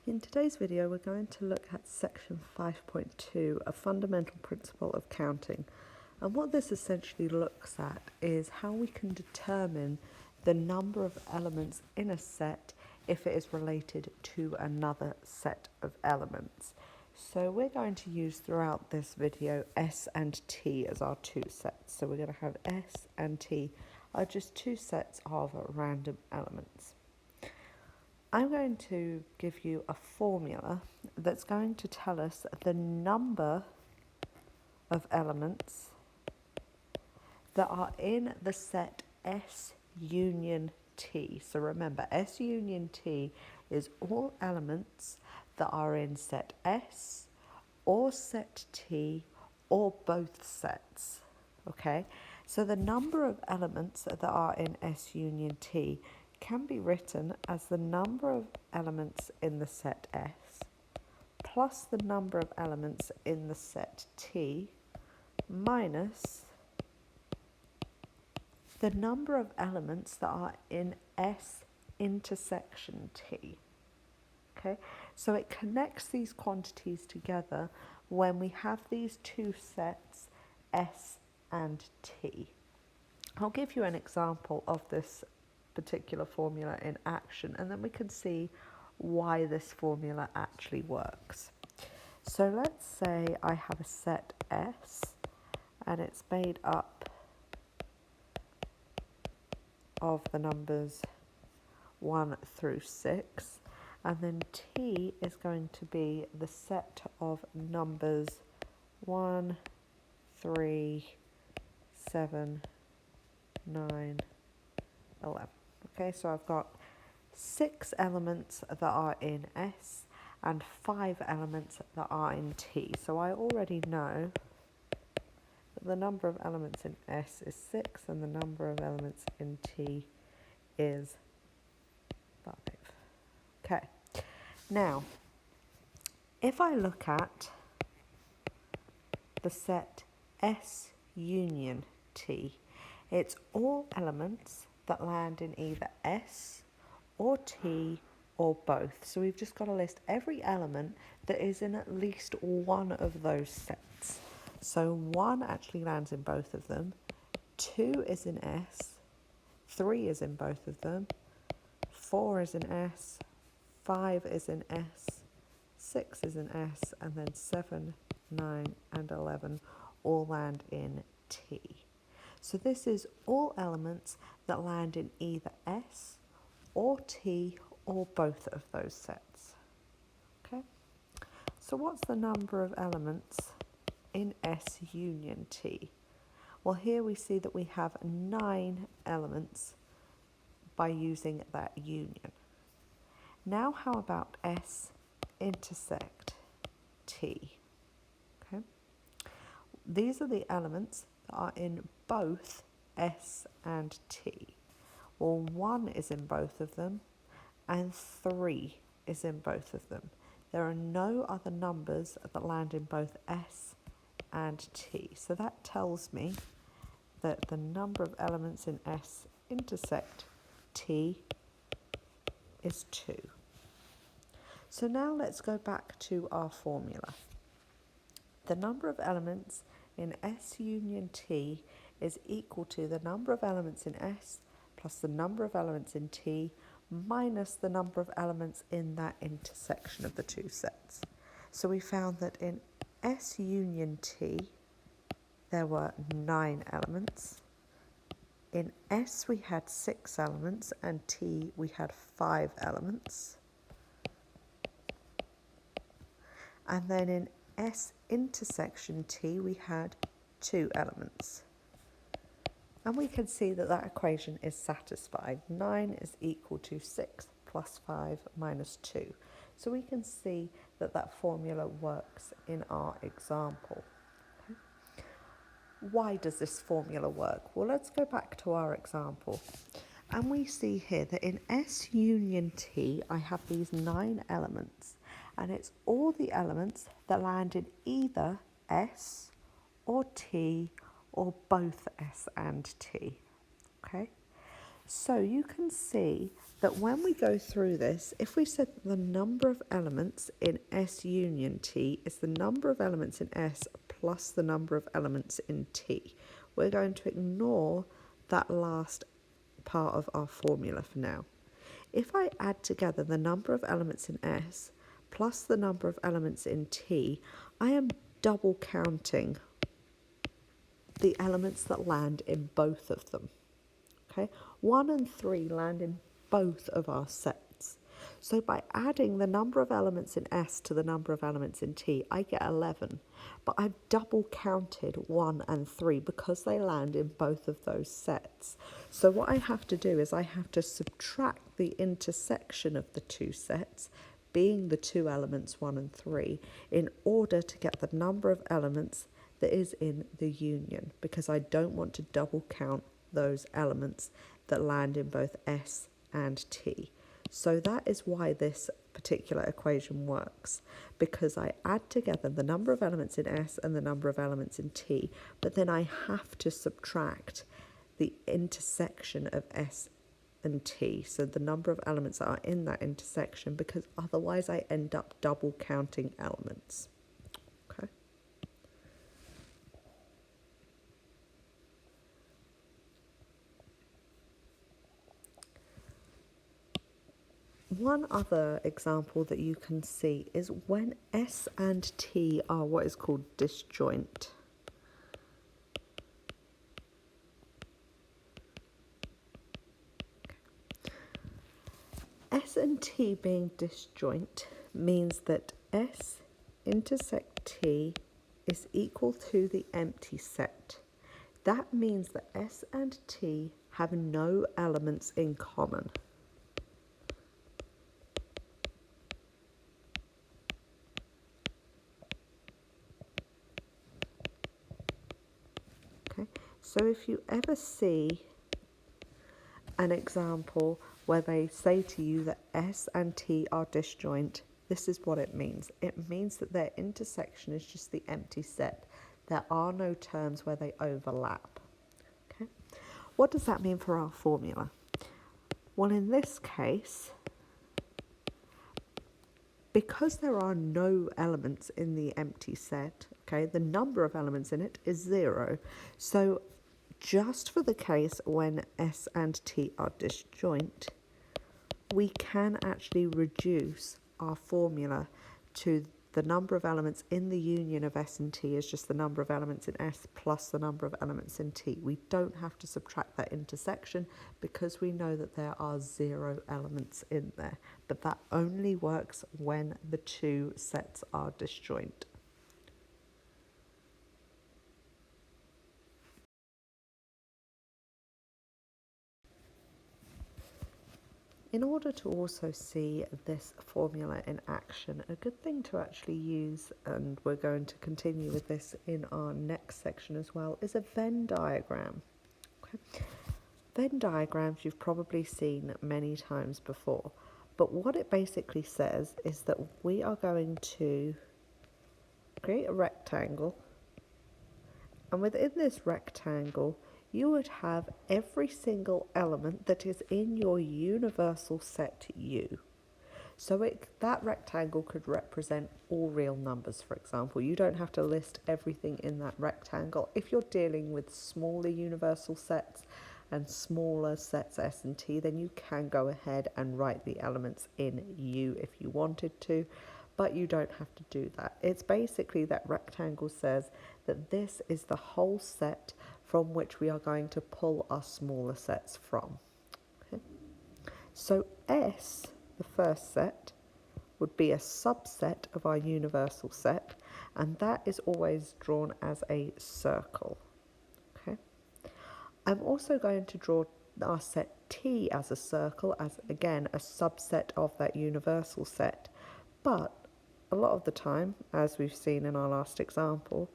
In today's video, we're going to look at section 5.2, a fundamental principle of counting. And what this essentially looks at is how we can determine the number of elements in a set if it is related to another set of elements. So we're going to use throughout this video S and T as our two sets. So we're going to have S and T are just two sets of random elements. I'm going to give you a formula that's going to tell us the number of elements that are in the set S union T. So remember, S union T is all elements that are in set S or set T or both sets. Okay, so the number of elements that are in S union T can be written as the number of elements in the set S plus the number of elements in the set T minus the number of elements that are in S intersection T. Okay, so it connects these quantities together when we have these two sets S and T. I'll give you an example of this particular formula in action, and then we can see why this formula actually works. So let's say I have a set S and it's made up of the numbers 1 through 6, and then T is going to be the set of numbers 1, 3, 7, 9, 11. Okay, so I've got 6 elements that are in S and 5 elements that are in T. So I already know that the number of elements in S is 6 and the number of elements in T is 5. Okay, now if I look at the set S union T, it's all elements that land in either S or T or both. So we've just got to list every element that is in at least one of those sets. So 1 actually lands in both of them, 2 is in S, 3 is in both of them, 4 is in S, 5 is in S, 6 is in S, and then 7, 9, and 11 all land in T. So this is all elements that land in either S or T or both of those sets. Okay, so what's the number of elements in S union T? Well, here we see that we have 9 elements by using that union. Now how about S intersect T? Okay, these are the elements that are in both S and T. Well, 1 is in both of them and 3 is in both of them. There are no other numbers that land in both S and T. So that tells me that the number of elements in S intersect T is 2. So now let's go back to our formula. The number of elements in S union T is equal to the number of elements in S plus the number of elements in T minus the number of elements in that intersection of the two sets. So we found that in S union T there were 9 elements. In S we had 6 elements and T we had 5 elements. And then in S intersection T we had 2 elements. And we can see that that equation is satisfied. 9 is equal to 6 plus 5 minus 2. So we can see that that formula works in our example. Okay. Why does this formula work? Well, let's go back to our example. And we see here that in S union T, I have these 9 elements. And it's all the elements that land in either S or T or both S and T. Okay, So you can see that when we go through this, if we said the number of elements in S union T is the number of elements in S plus the number of elements in T, we're going to ignore that last part of our formula for now. If I add together the number of elements in S plus the number of elements in T, I am double counting the elements that land in both of them. Okay, 1 and 3 land in both of our sets. So by adding the number of elements in S to the number of elements in T, I get 11. But I've double counted 1 and 3 because they land in both of those sets. So what I have to do is I have to subtract the intersection of the two sets, being the two elements 1 and 3, in order to get the number of elements that is in the union, because I don't want to double count those elements that land in both S and T. So that is why this particular equation works, because I add together the number of elements in S and the number of elements in T, but then I have to subtract the intersection of S and T, so the number of elements that are in that intersection, because otherwise I end up double counting elements. Okay. One other example that you can see is when S and T are what is called disjoint. S and T being disjoint means that S intersect T is equal to the empty set. That means that S and T have no elements in common. Okay, so if you ever see an example where they say to you that S and T are disjoint, this is what it means. It means that their intersection is just the empty set. There are no terms where they overlap. Okay. What does that mean for our formula? Well, in this case, because there are no elements in the empty set, okay, the number of elements in it is 0. So just for the case when S and T are disjoint, we can actually reduce our formula to the number of elements in the union of S and T is just the number of elements in S plus the number of elements in T. We don't have to subtract that intersection because we know that there are 0 elements in there. But that only works when the two sets are disjoint. In order to also see this formula in action, a good thing to actually use, and we're going to continue with this in our next section as well, is a Venn diagram. Okay. Venn diagrams you've probably seen many times before, but what it basically says is that we are going to create a rectangle, and within this rectangle you would have every single element that is in your universal set U. So that rectangle could represent all real numbers, for example. You don't have to list everything in that rectangle. If you're dealing with smaller universal sets and smaller sets S and T, then you can go ahead and write the elements in U if you wanted to, but you don't have to do that. It's basically that rectangle says that this is the whole set from which we are going to pull our smaller sets from. Okay. So S, the first set, would be a subset of our universal set, and that is always drawn as a circle. Okay. I'm also going to draw our set T as a circle, as again a subset of that universal set, but a lot of the time, as we've seen in our last example,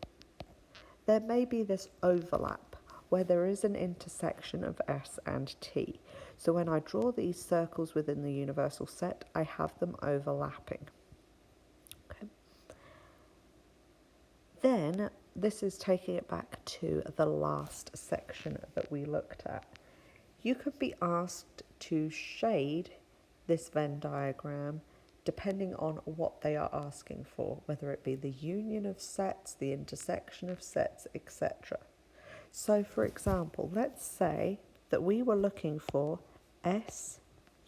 there may be this overlap where there is an intersection of S and T. So when I draw these circles within the universal set, I have them overlapping. Okay. Then this is taking it back to the last section that we looked at. You could be asked to shade this Venn diagram depending on what they are asking for, whether it be the union of sets, the intersection of sets, etc. So for example, let's say that we were looking for S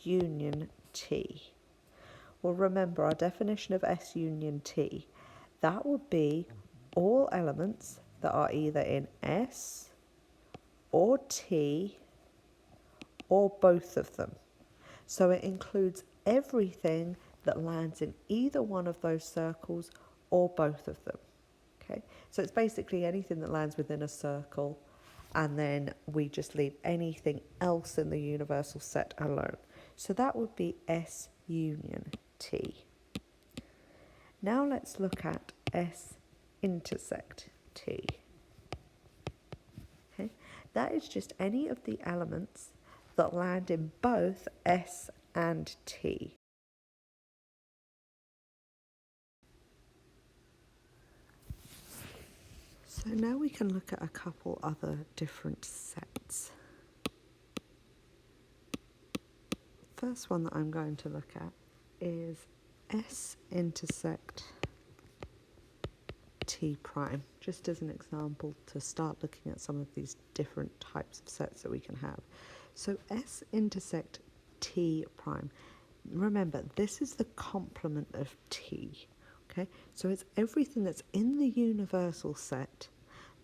union T. Well, remember our definition of S union T. That would be all elements that are either in S or T or both of them. So it includes everything that lands in either one of those circles or both of them. Okay, so it's basically anything that lands within a circle, and then we just leave anything else in the universal set alone. So that would be S union T. Now let's look at S intersect T. Okay, that is just any of the elements that land in both S and T. So now we can look at a couple other different sets. First one that I'm going to look at is S intersect T prime, just as an example to start looking at some of these different types of sets that we can have. So S intersect T prime. Remember, this is the complement of T. Okay, so it's everything that's in the universal set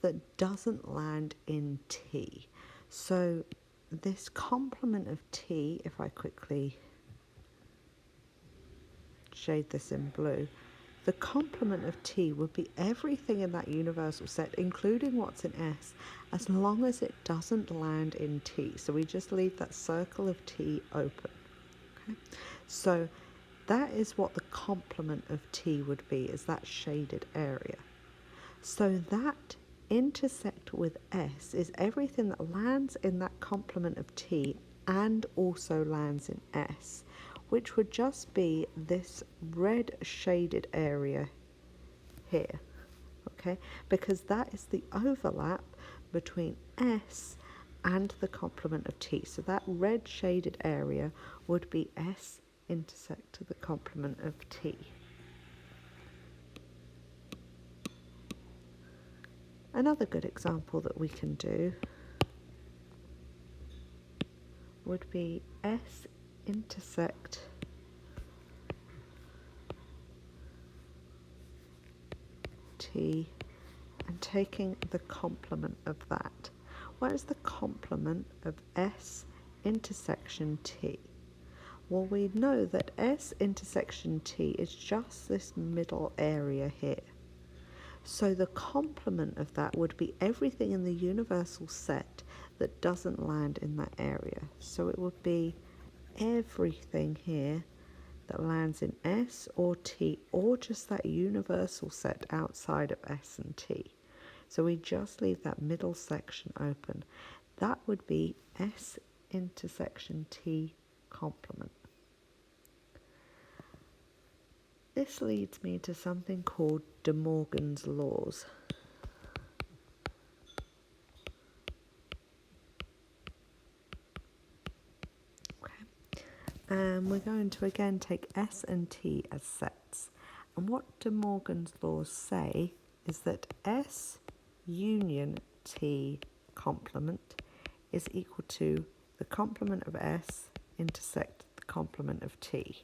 that doesn't land in T. So this complement of T, if I quickly shade this in blue, the complement of T would be everything in that universal set, including what's in S, as long as it doesn't land in T. So we just leave that circle of T open. Okay? So that is what the complement of T would be, is that shaded area. So that intersect with S is everything that lands in that complement of T and also lands in S, which would just be this red shaded area here, okay? Because that is the overlap between S and the complement of T. So that red shaded area would be S intersect to the complement of T. Another good example that we can do would be S intersect T and taking the complement of that. What is the complement of S intersection T? Well, we know that S intersection T is just this middle area here. So the complement of that would be everything in the universal set that doesn't land in that area. So it would be everything here that lands in S or T, or just that universal set outside of S and T. So we just leave that middle section open. That would be S intersection T complement. This leads me to something called De Morgan's laws. Okay. And we're going to again take S and T as sets. And what De Morgan's laws say is that S union T complement is equal to the complement of S intersect the complement of T.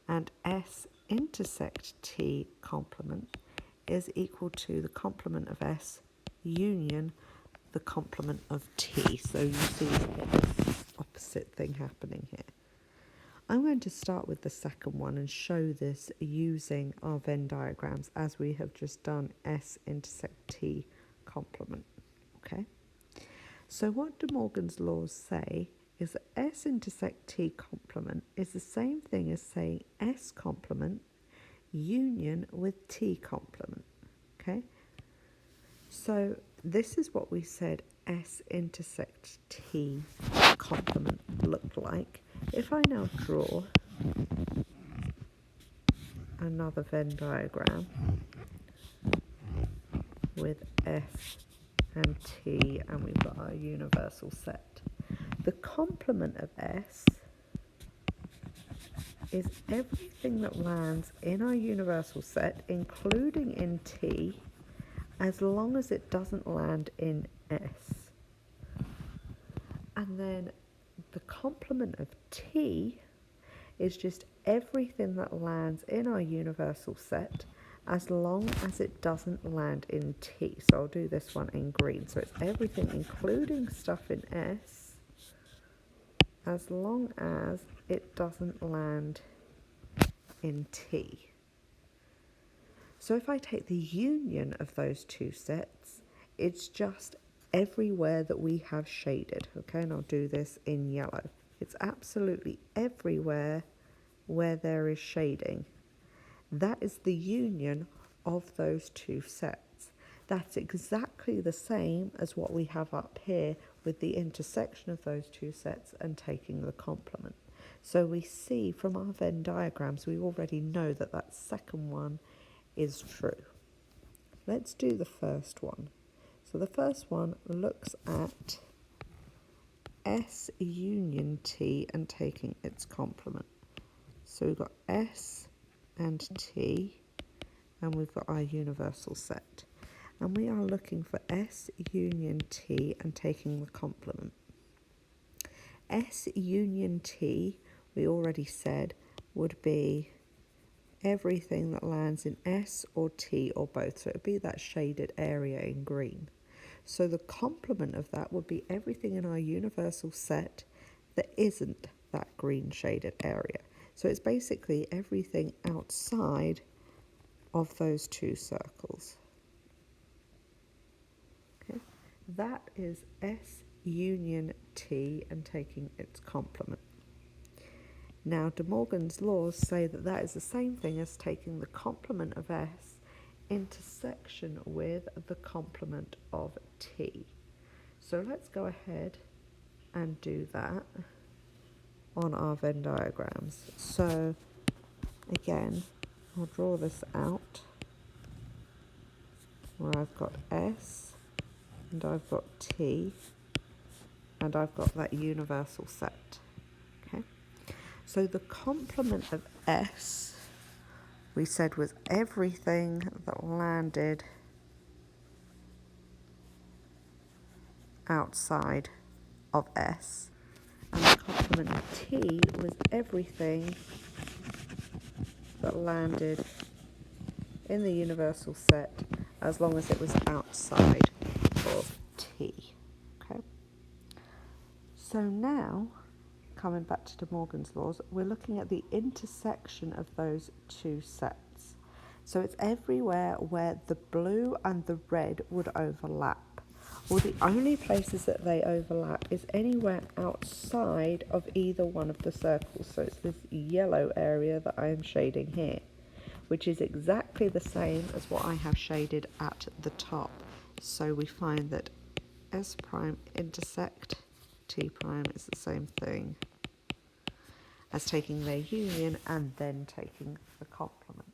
And S intersect T complement is equal to the complement of S union the complement of T. So you see this opposite thing happening here. I'm going to start with the second one and show this using our Venn diagrams as we have just done S intersect T complement. Okay. So what De Morgan's laws say is that S intersect T complement is the same thing as saying S complement union with T complement. Okay, so this is what we said S intersect T complement looked like. If I now draw another Venn diagram with S and T, and we've got our universal set, The complement of S is everything that lands in our universal set, including in T, as long as it doesn't land in S. And then the complement of T is just everything that lands in our universal set as long as it doesn't land in T. So I'll do this one in green. So it's everything including stuff in S as long as it doesn't land in T. So if I take the union of those two sets, it's just everywhere that we have shaded. Okay, and I'll do this in yellow. It's absolutely everywhere where there is shading. That is the union of those two sets. That's exactly the same as what we have up here with the intersection of those two sets and taking the complement. So we see from our Venn diagrams, we already know that that second one is true. Let's do the first one. So the first one looks at S union T and taking its complement. So we've got S and T, and we've got our universal set. And we are looking for S union T and taking the complement. S union T, we already said, would be everything that lands in S or T or both. So it would be that shaded area in green. So the complement of that would be everything in our universal set that isn't that green shaded area. So it's basically everything outside of those two circles. Okay. That is S union T and taking its complement. Now, De Morgan's laws say that that is the same thing as taking the complement of S intersection with the complement of T. So let's go ahead and do that on our Venn diagrams. So again, I'll draw this out where I've got S and I've got T and I've got that universal set. Okay. So the complement of S, we said, was everything that landed outside of S. And the complement of T was everything that landed in the universal set as long as it was outside of T. Okay. So now, coming back to De Morgan's laws, we're looking at the intersection of those two sets. So it's everywhere where the blue and the red would overlap. Well, the only places that they overlap is anywhere outside of either one of the circles. So it's this yellow area that I am shading here, which is exactly the same as what I have shaded at the top. So we find that S prime intersect T prime is the same thing as taking their union and then taking the complement.